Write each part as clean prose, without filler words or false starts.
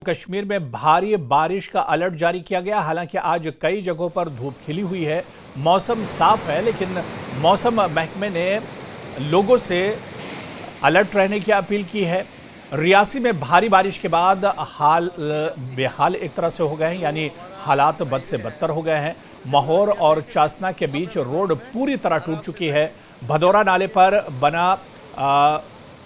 कश्मीर में भारी बारिश का अलर्ट जारी किया गया। हालांकि आज कई जगहों पर धूप खिली हुई है, मौसम साफ है, लेकिन मौसम महकमे ने लोगों से अलर्ट रहने की अपील की है। रियासी में भारी बारिश के बाद हाल बेहाल एक तरह से हो गए हैं, यानी हालात बद से बदतर हो गए हैं। महोर और चासना के बीच रोड पूरी तरह टूट चुकी है। भदौरा नाले पर बना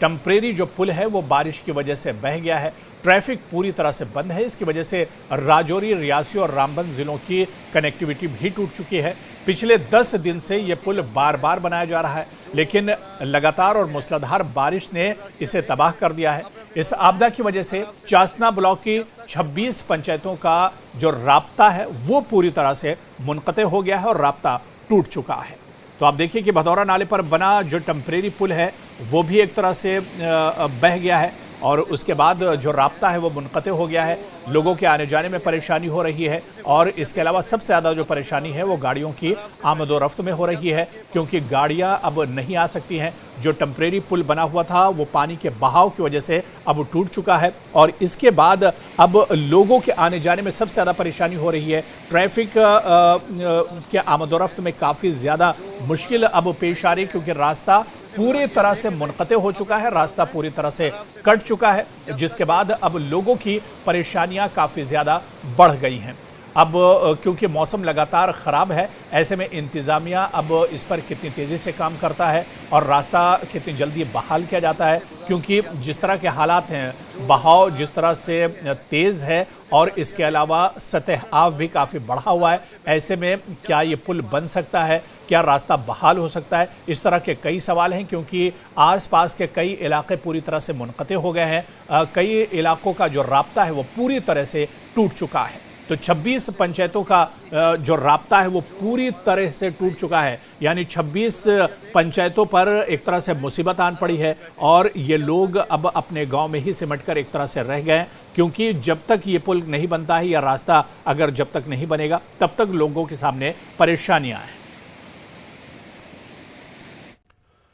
टेम्परेरी जो पुल है वो बारिश की वजह से बह गया है। ट्रैफिक पूरी तरह से बंद है। इसकी वजह से राजौरी, रियासी और रामबन जिलों की कनेक्टिविटी भी टूट चुकी है। पिछले 10 दिन से ये पुल बार बार बनाया जा रहा है, लेकिन लगातार और मूसलाधार बारिश ने इसे तबाह कर दिया है। इस आपदा की वजह से चासना ब्लॉक की 26 पंचायतों का जो राब्ता है वो पूरी तरह से मुनक़ते हो गया है और राब्ता टूट चुका है। तो आप देखिए कि भदौरा नाले पर बना जो टेम्परेरी पुल है वो भी एक तरह से बह गया है और उसके बाद जो राब्ता है वो मुनक़ते हो गया है। लोगों के आने जाने में परेशानी हो रही है और इसके अलावा सबसे ज़्यादा जो परेशानी है वो गाड़ियों की आमद व रफ्त में हो रही है, क्योंकि गाड़ियां अब नहीं आ सकती हैं। जो टेम्परेरी पुल बना हुआ था वो पानी के बहाव की वजह से अब टूट चुका है और इसके बाद अब लोगों के आने जाने में सबसे ज़्यादा परेशानी हो रही है। ट्रैफिक के आमद व रफ्त में काफ़ी ज़्यादा मुश्किल अब पेश आ रही है, क्योंकि रास्ता पूरी तरह से मुनक़ते हो चुका है, रास्ता पूरी तरह से कट चुका है, जिसके बाद अब लोगों की परेशानियां काफ़ी ज़्यादा बढ़ गई हैं। अब क्योंकि मौसम लगातार ख़राब है, ऐसे में इंतज़ामिया अब इस पर कितनी तेज़ी से काम करता है और रास्ता कितनी जल्दी बहाल किया जाता है, क्योंकि जिस तरह के हालात हैं, बहाव जिस तरह से तेज़ है और इसके अलावा सतह आव भी काफ़ी बढ़ा हुआ है। ऐसे में क्या ये पुल बन सकता है, क्या रास्ता बहाल हो सकता है, इस तरह के कई सवाल हैं, क्योंकि आसपास के कई इलाके पूरी तरह से मुनक़ते हो गए हैं। कई इलाकों का जो राब्ता है वो पूरी तरह से टूट चुका है। तो 26 पंचायतों का जो राब्ता है वो पूरी तरह से टूट चुका है, यानी 26 पंचायतों पर एक तरह से मुसीबत आन पड़ी है और ये लोग अब अपने गांव में ही सिमटकर एक तरह से रह गए, क्योंकि जब तक ये पुल नहीं बनता है या रास्ता अगर जब तक नहीं बनेगा तब तक लोगों के सामने परेशानियां हैं।